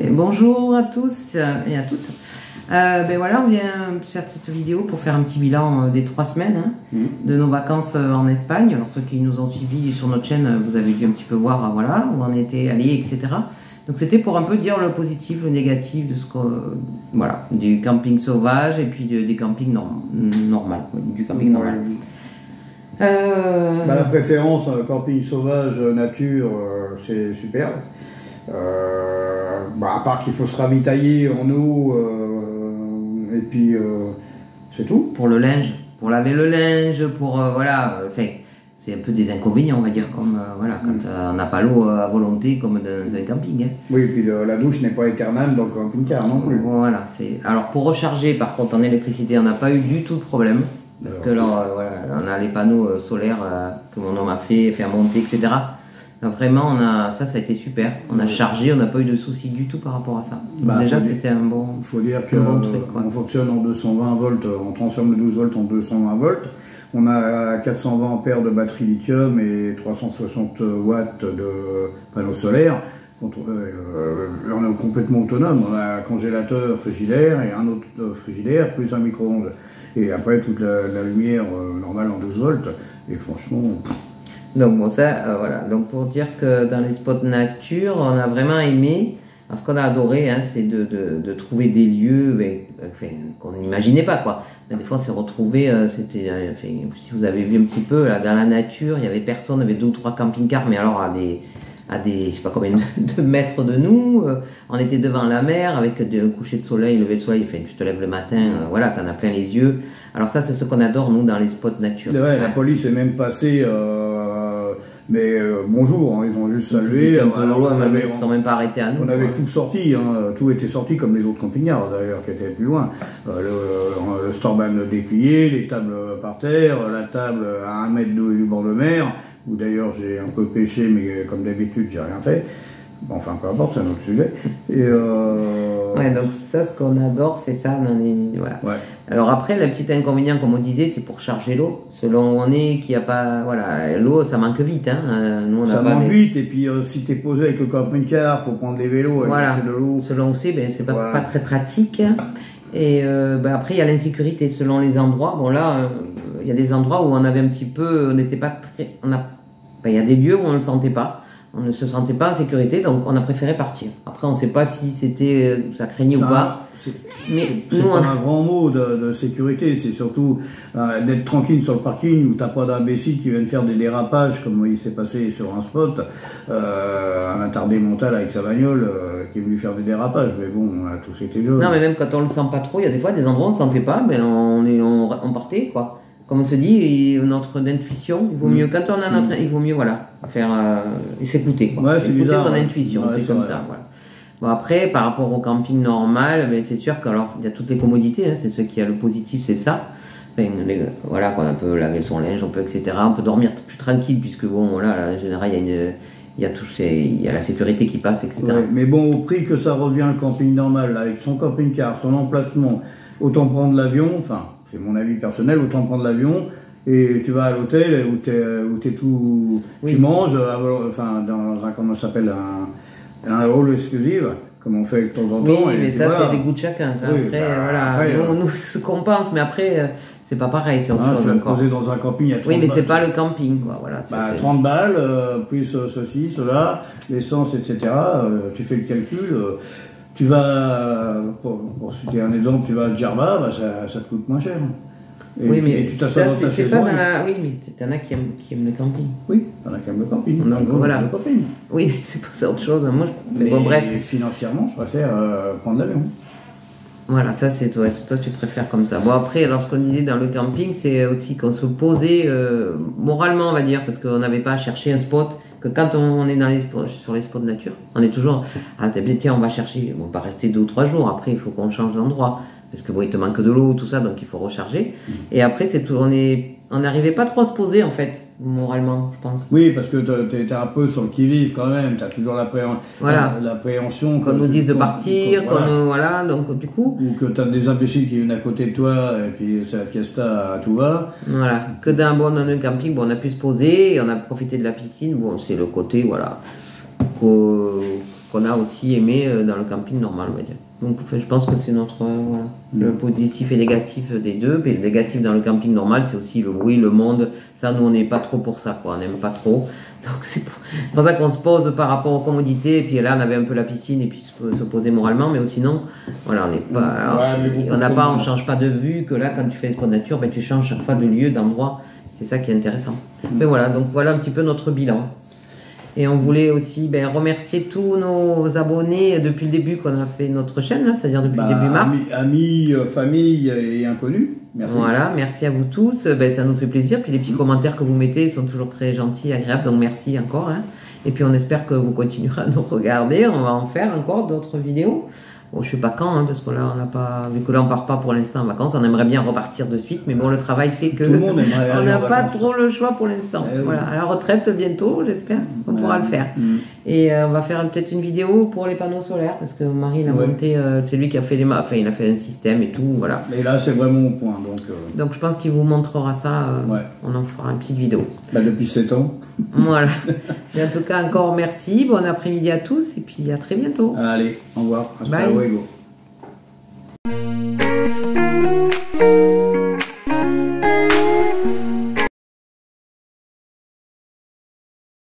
Et bonjour à tous et à toutes. Ben voilà, on vient faire cette vidéo pour faire un petit bilan des 3 semaines de nos vacances en Espagne. Alors ceux qui nous ont suivis sur notre chaîne, vous avez dû un petit peu voir voilà, où on était allés, etc. Donc c'était pour un peu dire le positif, le négatif de ce que, voilà, du camping sauvage et puis des campings normal, du camping normal. La préférence camping sauvage nature, c'est super. À part qu'il faut se ravitailler en eau et puis c'est tout. Pour le linge, pour laver le linge, pour voilà, enfin c'est un peu des inconvénients on va dire comme voilà quand on n'a pas l'eau à volonté comme dans un camping. Oui, et puis la douche n'est pas éternelle dans le camping-car non plus. Voilà, c'est alors pour recharger par contre en électricité on n'a pas eu du tout de problème. Parce que là, voilà, on a les panneaux solaires que mon homme a fait monter, etc. Donc vraiment, ça a été super. On a chargé, on n'a pas eu de soucis du tout par rapport à ça. Donc déjà, c'était un bon truc. Il faut dire qu'on fonctionne en 220 volts, on transforme le 12 volts en 220 volts. On a 420 ampères de batterie lithium et 360 watts de panneaux solaires. On est complètement autonome. On a un congélateur frigidaire et un autre frigidaire, plus un micro-ondes. Et après, toute la lumière normale en 12 volts. Et franchement... Donc bon, ça, voilà. Donc pour dire que dans les spots nature, on a vraiment aimé. Alors ce qu'on a adoré, hein, c'est de trouver des lieux qu'on n'imaginait pas, quoi. Mais des fois, on s'est retrouvé, c'était... si vous avez vu un petit peu, là, dans la nature, il y avait personne, il y avait 2 ou 3 camping-cars, mais alors à des je sais pas combien de mètres de nous, on était devant la mer avec un coucher de soleil, lever de soleil, enfin, tu te lèves le matin, voilà, t'en as plein les yeux. Alors ça, c'est ce qu'on adore, nous, dans les spots nature. Ouais, la police est même passée, mais bonjour, hein, ils ont juste salué. Ils ne sont même pas arrêtés à nous. On avait tout sorti, hein, tout était sorti comme les autres camping-cars d'ailleurs, qui étaient plus loin. Le storban déplié, les tables par terre, la table à 1 mètre du bord de mer, où d'ailleurs j'ai un peu pêché, mais comme d'habitude, j'ai rien fait. Bon, enfin, peu importe, c'est un autre sujet. Et ouais, donc ça, ce qu'on adore, c'est ça. Voilà. Ouais. Alors après, le petit inconvénient, comme on disait, c'est pour charger l'eau. Selon où on est, qu'il n'y a pas... Voilà, l'eau, ça manque vite. Hein. Nous, ça manque vite, et puis si tu es posé avec le camping-car, il faut prendre les vélos, voilà. De l'eau. Selon où c'est, c'est pas très pratique. Et après, il y a l'insécurité selon les endroits. Bon, là, il y a des endroits où on avait un petit peu... On n'était pas très... il y a des lieux où on ne le sentait pas. On ne se sentait pas en sécurité, donc on a préféré partir. Après, on ne sait pas si c'était ça craignait ou pas. Mais c'est pas un grand mot de sécurité, c'est surtout d'être tranquille sur le parking où t'as pas d'imbéciles qui viennent faire des dérapages comme il s'est passé sur un spot, un attardé mental avec sa bagnole qui est venu faire des dérapages. Mais bon, on a tous été jeunes. Non, mais même quand on le sent pas trop, il y a des fois des endroits où on ne sentait pas, mais on partait quoi. Comme on se dit, notre intuition, il vaut mieux, quand on a notre, il vaut mieux, voilà, faire, s'écouter, quoi. Ouais, c'est écouter bizarre, son intuition, ouais, c'est comme ça, voilà. Bon, après, par rapport au camping normal, c'est sûr qu'alors, il y a toutes les commodités, hein, c'est ce qui a le positif, c'est ça. Enfin, voilà, qu'on peut laver son linge, on peut, etc. On peut dormir plus tranquille, puisque bon, voilà, là, en général, il y a la sécurité qui passe, etc. Ouais, mais bon, au prix que ça revient le camping normal, avec son camping-car, son emplacement, autant prendre l'avion, enfin, c'est mon avis personnel, autant prendre l'avion et tu vas à l'hôtel où t'es tout, oui. Tu manges, enfin dans un, comment ça s'appelle, un hall exclusif, comme on fait de temps en temps. Oui, mais ça voilà. C'est des goûts de chacun. Ça. Oui, après, voilà, après, nous ce qu'on pense, mais après c'est pas pareil, c'est autre chose. Tu vas te poser dans un camping à 30 balles. Oui, mais c'est pas le camping, quoi. Voilà. 30 balles plus ceci, cela, l'essence, etc. Tu fais le calcul. Tu vas, pour citer un exemple, tu vas à Djerba, ça te coûte moins cher. Et oui, mais ça, c'est pas dans la... Oui, mais t'en as qui aiment le camping. Oui, t'en as qui aiment le camping. Donc, voilà. Le camping. Oui, mais c'est pas ça autre chose. Moi, bref. Financièrement, je préfère prendre l'avion. Voilà, ça c'est toi, tu préfères comme ça. Bon, après, lorsqu'on disait dans le camping, c'est aussi qu'on se posait moralement, on va dire, parce qu'on n'avait pas à chercher un spot. Que quand on est sur les spots de nature, on est toujours, tiens, on va chercher, on va rester 2 ou 3 jours, après il faut qu'on change d'endroit, parce que bon, il te manque de l'eau, tout ça, donc il faut recharger. Et après, c'est tout, on n'arrivait pas trop à se poser, en fait, moralement, je pense. Oui, parce que t'es un peu sur le qui-vive quand même, t'as toujours l'appréhension. Qu'on nous dise de partir, voilà, donc du coup. Ou que t'as des imbéciles qui viennent à côté de toi, et puis c'est la fiesta à tout va. Voilà, que dans un camping, bon, on a pu se poser, et on a profité de la piscine, bon, c'est le côté, voilà, qu'on a aussi aimé dans le camping normal, on va dire. Donc enfin, je pense que c'est notre voilà, le positif et négatif des deux. Et le négatif dans le camping normal, c'est aussi le bruit, le monde. Ça, nous, on n'est pas trop pour ça, quoi. On n'aime pas trop. Donc c'est pour ça qu'on se pose par rapport aux commodités. Et puis là, on avait un peu la piscine et puis se poser moralement. Mais sinon, voilà, on n'est pas. On n'a pas, on change pas de vue. Que là, quand tu fais Spot Nature, ben, tu changes chaque fois de lieu, d'endroit. C'est ça qui est intéressant. Mais voilà, donc voilà un petit peu notre bilan. Et on voulait aussi remercier tous nos abonnés depuis le début qu'on a fait notre chaîne, c'est-à-dire depuis le début mars. Amis, famille et inconnus. Merci. Voilà, merci à vous tous. Ça nous fait plaisir. Puis les petits commentaires que vous mettez sont toujours très gentils, agréables. Donc merci encore. Hein. Et puis on espère que vous continuerez à nous regarder. On va en faire encore d'autres vidéos. Bon, je sais pas quand, hein, parce que là, on n'a pas, vu que là, on part pas pour l'instant en vacances. On aimerait bien repartir de suite, mais bon, le travail fait que on n'a pas trop le choix pour l'instant. Voilà, à la retraite bientôt, j'espère qu'on pourra le faire. Et on va faire peut-être une vidéo pour les panneaux solaires, parce que Marie, il a monté, c'est lui qui a fait les maps, enfin, il a fait un système et tout, voilà. Et là, c'est vraiment au point, donc je pense qu'il vous montrera ça. On en fera une petite vidéo. Depuis 7 ans. Voilà. Et en tout cas, encore merci. Bon après-midi à tous, et puis à très bientôt. Allez, au revoir. Bye. Hasta luego.